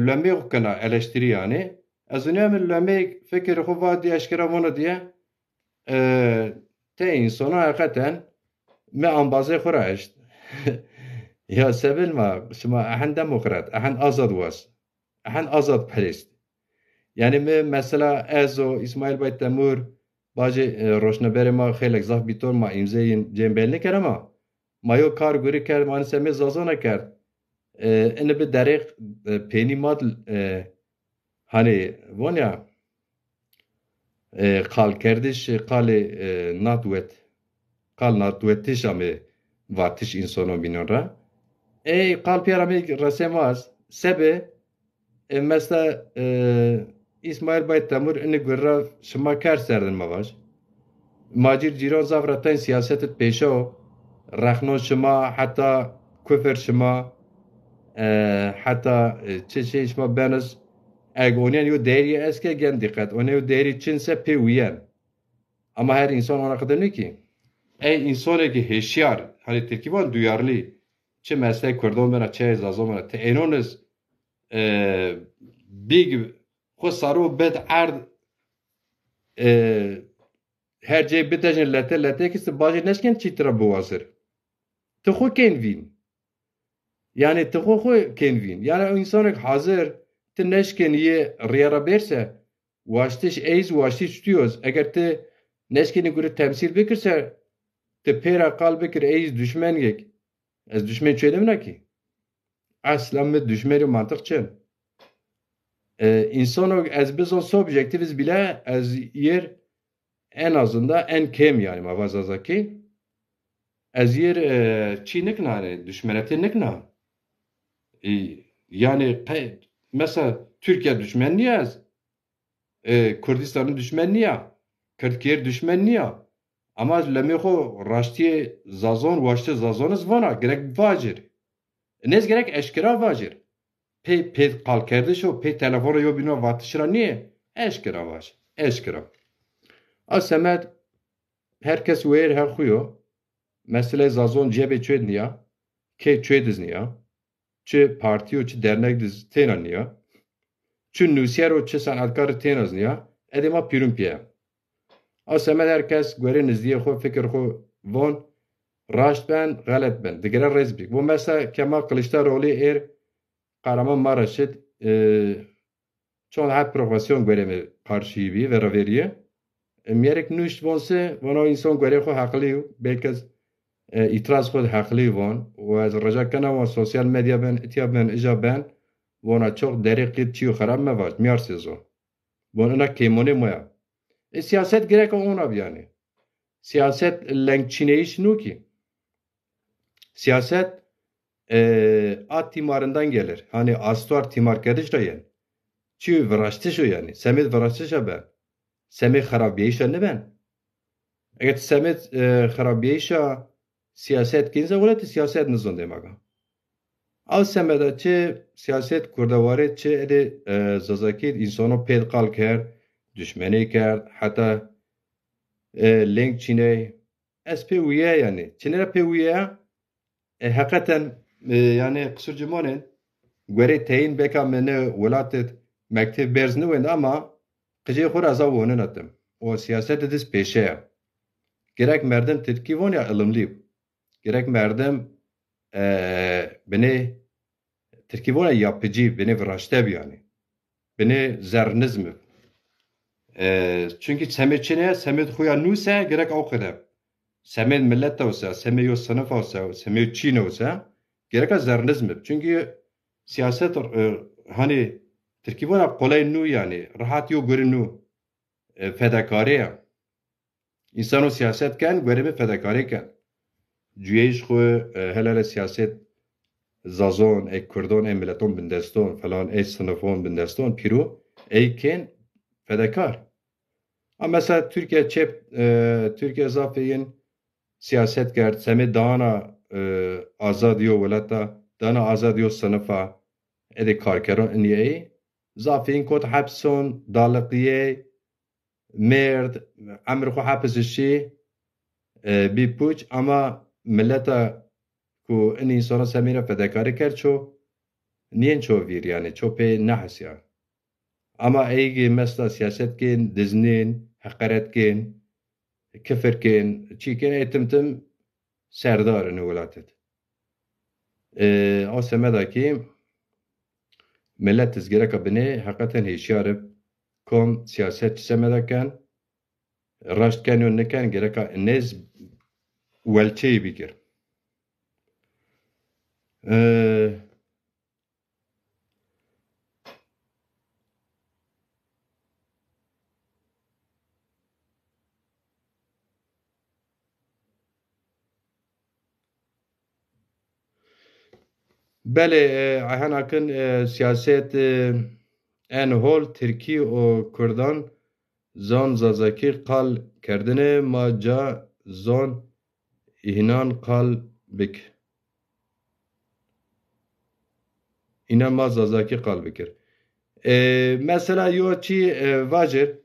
lemê xwe kina eleştirî yani ez û min lemê fikir xwe va diye eşkere vona diye tê insana hakikaten me ambazê xwe ra eşt ya sebil ma şima ehen demokrat ehen azad was ehen azad perest yani me mesela ez o İsmail Bay Temur bacı roşneberê ma xêlek zaf bîtor ma îmzeyên cembelî kir ama mayo kar gurî ker mani semê zazana ker ene bi derê pênî mat hani vonya qalkerdiş qalê natwet qal natwetişa me vatiş insano binora qal piyara me resemaz sebe mesela İsmail Bay Temur ene gurra şima kar serdin mavaş macir ciran zavratan siyasetet peşo rexno şima hatta küfür şima hatta çeşe şima benez اگونیان یو دیری است که گن دقت اون یو دیری چنسه پیویان ama her insan ona kadar ne ki insana ki heşyar hani Türkiye'nin duyarlı çe meslek kurdum bana çe zazom bana te enoniz big خسارو bed ard her şey bitecen lete ki bazı neşken çitra bu hazır te xo kenvin yani te xo kenvin yani insan hazır te neşken ye riyara berse vaştiş eiz vaştiş tutuyoruz eğer te neşkeni göre temsil bekirse te pera kal bekir eiz düşman gek ez düşman çöydüm ne ki aslan mı düşmeni mantık çen insan ez biz o subjektiviz bile ez yer en azından en kem yani mavazazaki ez yer çi nikna düşmanete nikna yani mesela Türkiye düşman niye ez Kürdistan'ın düşman niye Kürtkiyer düşman niye ama lemexo raştiye zazon vaşte zazonuz vana gerek vacir nez gerek eşkira vacir pe kalkerdiş o pe telefonu yo bino vatışıra niye eşkira vaş eşkira asemet herkes ver her xuyo mesela zazon cebe çöd niye ke çödiz niye çi partiyo çi dernek diz tenan niye çi nüsiyero çi sanatkar tenaz niye edema pürüm piye asemet herkes göre nizdiye xo fikir xo von raşt ben galet ben digere rezbik bu mesela Kemal Kılıçdaroğlu Kahraman Maraş'ı çon hep provokasyon göreme karşıyı bir ve veriye Merek nüşt vonse vana insan göre xo haklı belki itiraz xo haklı von ve az raja kana ve sosyal medya ben etiya ben ija ben vana çok derek çiyo xarab mevaş miyar sezo vana kemone moya siyaset gerek ona yani siyaset lenkçineyiş nu ki siyaset at timarından gelir. Hani astuar timar kediş de yani. Çi vraştış o yani. Semit vraştış ben. Semit xarabiyişa ne ben? Eğer semit xarabiyişa siyaset kinze ola siyaset nizon demaga. Al semeda çi siyaset kurdavare çi ede zazakit insano ped kalker, düşmeni ker, hatta link çine SPU'ya yani. Çinere PU'ya hakikaten yani kısurcumanın göre teyin beka mene velatet mektep berz ne vend ama kıcı khur aza wonen atım. O siyaset ediz peşe. Gerek merdem Türkiye von ya ılımlı. Gerek merdem beni Türkiye von yapıcı beni vraştev yani. Beni zernizm. Çünkü semetçine semet xuya nuse gerek o kadar. Semet millet olsa, semet yo sınıf olsa, semet Çin olsa gerek zernizm. Çünkü siyaset hani Türkiye bana kolay nu yani rahat yo görün nu fedakariye. İnsan o siyasetken görevi fedakariyken. Cüyeş xo helal siyaset zazon, Kurdon, milleton bindeston falan, sınıfon bindeston piru eyken fedakar. Ama mesela Türkiye zafiyên siyaset kerd, semê dana azadiyo welata, dana azadiyo sınıfa, edê karkeran iniyeyê, zafiyên kot hepson, daliqiyê, merd, emr xwe hepsişî, bî puç, ama milleta ku in insana semîra fedakarî ker ço, niyên ço vîr yani, ço pê nehesiya. Ama eygê mesela siyaset kên, dizinên, heqeret kên, kifir kên, çî kên ê tim serdar in welatê. O semedakî millet tizgireka binê heqeten hêşiyar ib kom siyaset çi semedaken raştken û niken gireka nêz welçeyê bîkir. Belê henakin siyaset en hol Tirkî û Kurdan zan zazakî qal kerdine ma ca zan înan qal bik. İnan ma zazakî qal bikir. Mesela yo çi vajir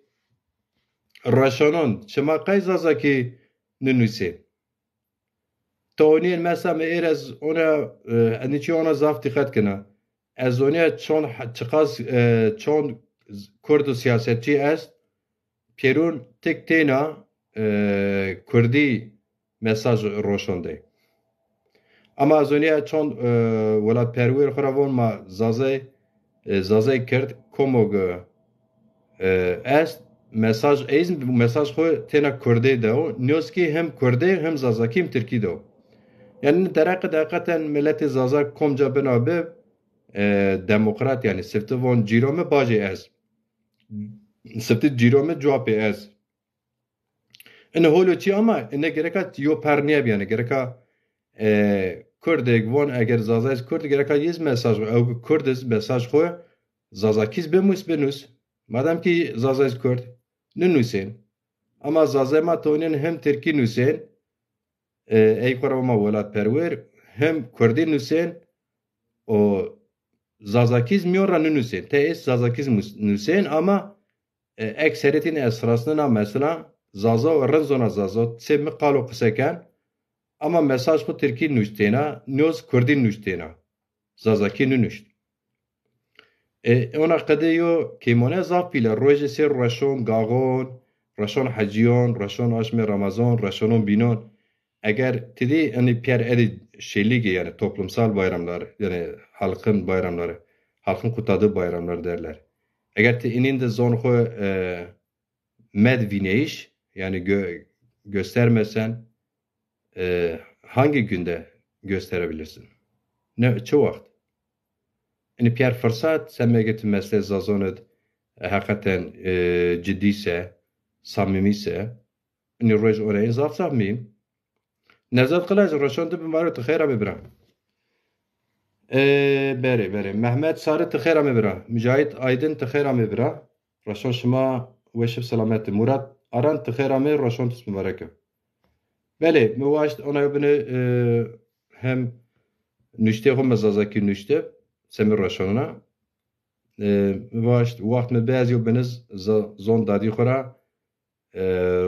raşanon çima qey zazakî ninûsê. Toniyên mesela me êrez ona enîçî ona zaf dixet kina. Ez oniya çon çiqas çon Kurd û siyasetçî est pêrûn tik têna Kurdî mesaj roşandê. Ama ez oniya çon welatperwêr xwe re von ma zazê Kurd komog est mesaj xwe têna Kurdê de û nûskî hem Kurdê hem zazakî hem Tirkî de. Yani dereqet hakikaten milletê zaza komca bina bi demokrat yani sifti von cîromê bajê ez. Sifti cîromê cwapê ez. Ine holo çi ama ine gereka yo perniye yani gereka Kurdek von eger zazayız Kurd gereka yiz mesaj ew Kurdiz mesaj xwe zazakîz benûs. Madem ki zazayız Kurd ninûsên. Ama zazayma tonên hem Tirkî nûsên ey xwe welatperwêr hem Kurdî nûsên û zazakîz miyora ninûsên. Te ez zazakîz nûsên ama ekseretîn esrasnina mesela zaza û rinzona zaza sê mi qalo qiseken ama mesaj xwe Tirkî nûştêna nûz Kurdî nûştêna. Zazakî ninûşt. Ona qedê yo kêmone zaf pîle rojê sê reşon gaxon, reşon heciyan, reşon aşmê Ramazan, reşonon bînan. Eğer tidî hani pier edî şêligê yani toplumsal bayramlar yani halkın bayramları, halkın kutladığı bayramlar derler. Eğer te inin de zon xwe medvineyiş yani göstermesen hangi günde gösterebilirsin? Ne çi vakt? Yani pier fırsat semmegetin mesle zazoned hakikaten ciddiyse, samimiyse yani roj oraya zaf miyim? Nevzat Kılıç roşandı bimarı tıxera mebra. Bere. Mehmet Sarı tıxera mebra. Mücahit Aydın tıxera mebra. Roşan şuma veşif selamet. Murat Aran tıxera me roşan tıs mübareke. Bele müvaşt ona beni hem nüşte hem zazaki nüşte semir roşanına. Müvaşt vakt me bazı beniz zon dadi xora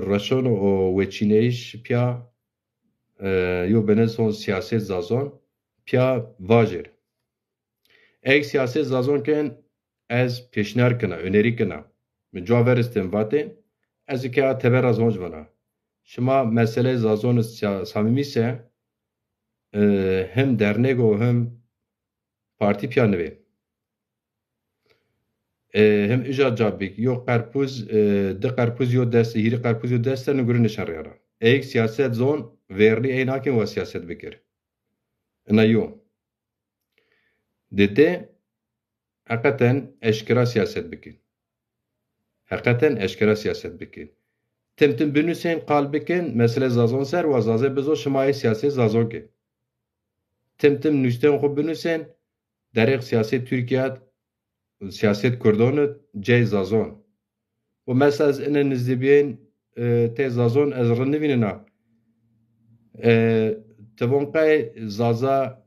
roşan o veçineyiş pya yo beniz son siyaset zazon pya vajir. Ek siyaset zazon ken ez peşnar kina, öneri kina. Mücaver istimvatê ez eke teber az onc bana. Şima mesele zazon samimi ise hem dernek o hem parti pya nivê. Hem ija cabik yo qarpuz de qarpuz yo dest hiri qarpuz yo dest ne gurun nişan riyara. Ek siyaset zon verli eynakin ve siyaset bikir. Ina yo. Dede hakikaten eşkira siyaset bikin. Hakikaten eşkira siyaset bikin. Tim binüsen qal bikin mesele zazon ser ve zaze bezo şimayê siyaset zazon ki. Tim nüşten xwe binüsen derek siyaset Türkiye siyaset Kurdanı cey zazon. و مثلا از این نزدیبین تزازون از رنویننا تبونقای زازا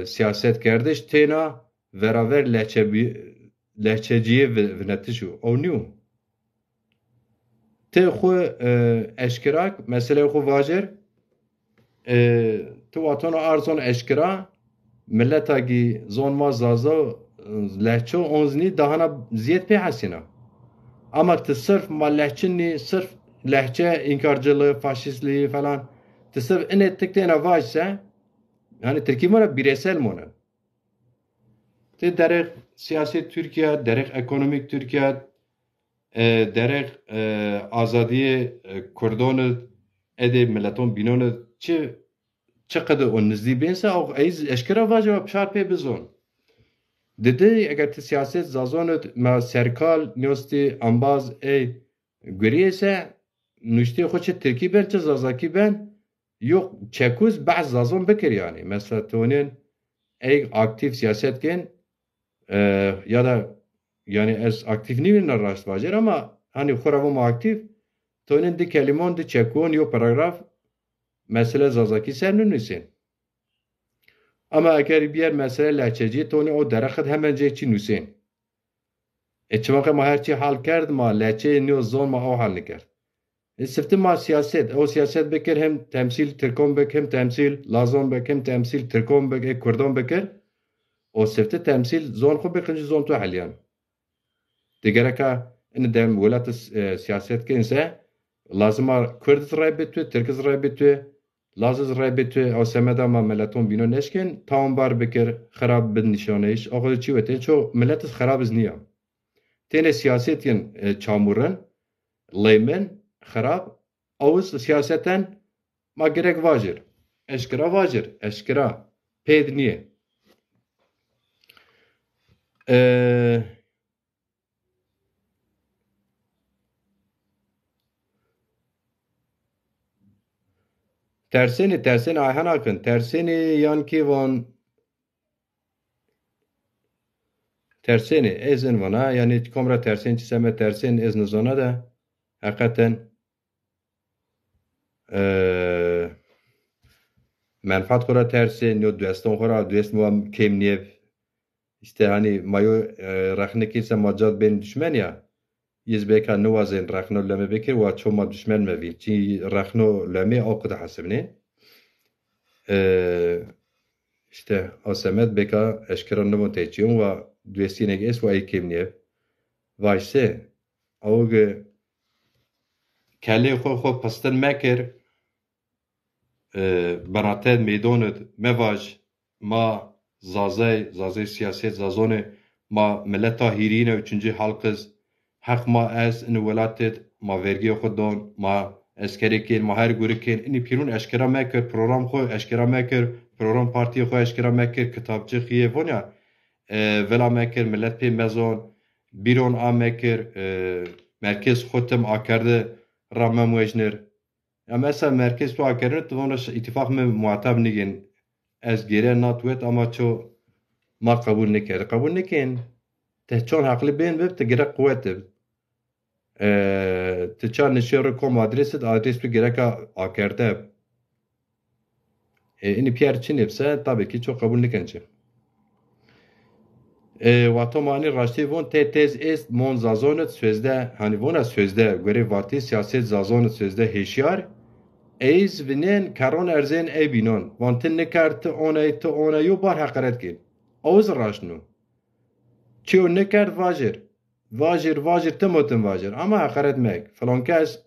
siyaset kerdش tena beraber lehçeciye venetişu. O niu. Te xu eşkirak mesele xu vajir tu watona arzon eşkira milleta ki zonma zaza lehçe onzni dahana ziyet pe hasina. Ama te sırf ma lehçinni sırf lehçe inkarcılığı, faşistliği falan te sırf inettiktene vajse yani Türkiye mara bireysel mona. Te derek siyasi Türkiye, derek ekonomik Türkiye, derek azadiye Kurdonu ede milleton binonu çi kadar on nizdi bense o eiz eşkira vaje pşar pe bizon. Dedi eğer te siyaset zazonut ma serkal nyosti ambaz göriyse nuşti xoçe Türkiye ben çi zazaki ben yok çekuz bazı zazon bekir yani. Mesela tonin aktif siyasetken ya da yani ez aktif nimin rast vajer ama hani xoravom aktif tonin de kelimon de çekun yo paragraf mesele zazaki sernunisin. Ama eğer bir yer mesele lehçeci tonin o derekat hemen cekçi nusin. Çimakı ma herçi hal kerd ma lehçe niyo zon ma o hal nikerd. Siftim ma siyaset. O siyaset bekir hem temsil Türkon bek hem temsil Lazon bek hem temsil Türkon bek Kurdon bekir. O sifti temsil zon xo bekinci zon tu haliyan. Digereka in dem velat siyaset kense lazıma Kürt ray betü, Türk ray betü, Lazız ray betü o semeda ma milleton bino neşken tam bar bekir xarab bin nişaneyiş. Ağlı çi vete ço milletis xarab niya. Tene siyasetin çamurun leymen xarab avuz siyaseten ma gerek vajir. Eşkira vajir, eşkira ped niye. Terseni Ayhan Akın. Terseni yanki van terseni ezin vana yani komra terseni çiseme terseni ezin zona da hakikaten menfaat kora terseni yo düeston kora dües muam kemniyev işte hani mayo rakhne ise macat ben düşmen ya يزبك نوازن رخنو لما بكر واتشوما دشمن مفي تي رخنو لما اوقد حسبني işte asemet beka eşkran nemo teçiyon ve düesinek es ve ekimniye vayse avge kelle xo pastan meker baratet meydanı mevaj ma zazay siyaset zazone ma milleta hirine üçüncü halkız hak ma ez in welatet ma vergi xudon ma eskerekin ma her gurikin ini pirun eşkera meker program xo eşkera meker program parti xo eşkera meker kitapçı xiye vonya vela meker millet pe mezon biron a meker merkez xotem akerde ramam wejner ya mesela merkez tu akerde tu ona ittifak me muatab nigin ez gere natwet ama ço ma kabul nekin tehçon haklı ben ve te gerek kuvveti تچار نشیار کم adres bir gerek akerde ini piyer çin hepse tabii ki çok kabul nikenci vatomani raşti von tez est mon zazonet sözde hani vona sözde göre vati siyaset zazonet sözde heşyar eiz vinen karon erzen binon vantin nekart ona yo bar hakaret kin oz raşnu çiyo nekart vajir temotin vajir ama hakaret mek falan kes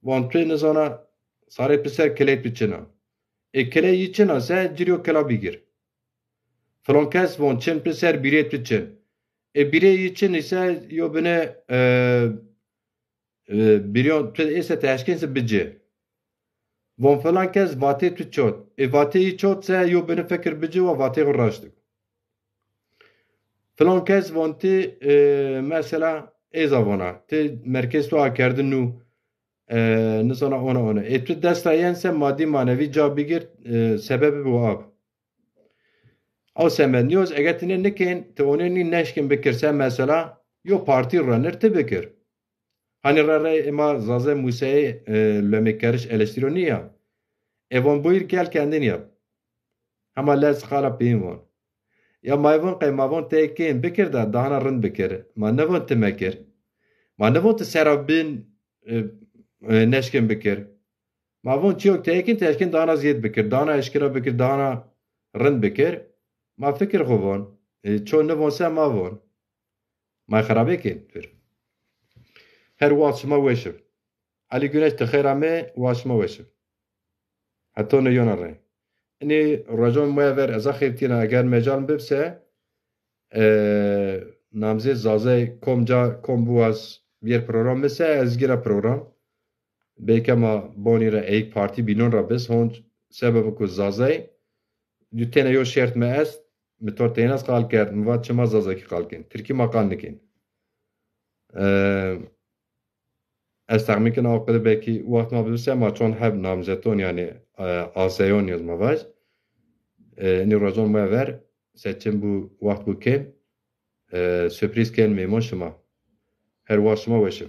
vantwe nizana sare piser kelet biçina kele yiçina se ciriyo kela bigir falan kes von çin piser biret biçin bire yiçin ise yo bine biriyon tve ise teşkinse bici von falan kes vate tüçot vate yiçot se yo bine fikir bici ve vate gurraştık falan kes vonti mesela ezavona te merkez tu akerdin nu nizana ona tu desta yense maddi manevi cabigir sebebi bu ab o semen yoz egetine nikin te oneni neşkin bekirse mesela yo parti runner te bekir Hani rare ema zaze Musa'yı lömekeriş eleştironiya. Evon buyur gel kendin yap. Ama lez xala peyim von. Ya mayvon mavon tekin bikir da dahana rind bikir. Ma nevon temekir. Ma nevon te serabin neşkin bikir. Mavon çiyok tekin dahana ziyet bikir. Dahana eşkira bikir, dahana rind bikir. Ma fikir xuvon. Çon nevon se mavon. Ma xarabe kin. Her vaçma veşir. Ali Güneş te xerame vaçma veşir. Hatta ne yona re. Yani racon moya ver eza xirtina eğer mecal bibse namze zaze kom buaz bir program bise ez gira program. Belki ama boni re ek parti binon ra bis hon sebep ku zaze dütene yo şert me est mitor tenas qal kerd mvat çema zaze ki qalkin. Türkiye makal nikin. Ez tahmin avqede belki vakt ma bibse ma çon heb namzeton yani aseyon yazma var. Ni racon moya ver seçim bu vakt bu kem sürpriz ken memon şuma. Her vaşıma veşim.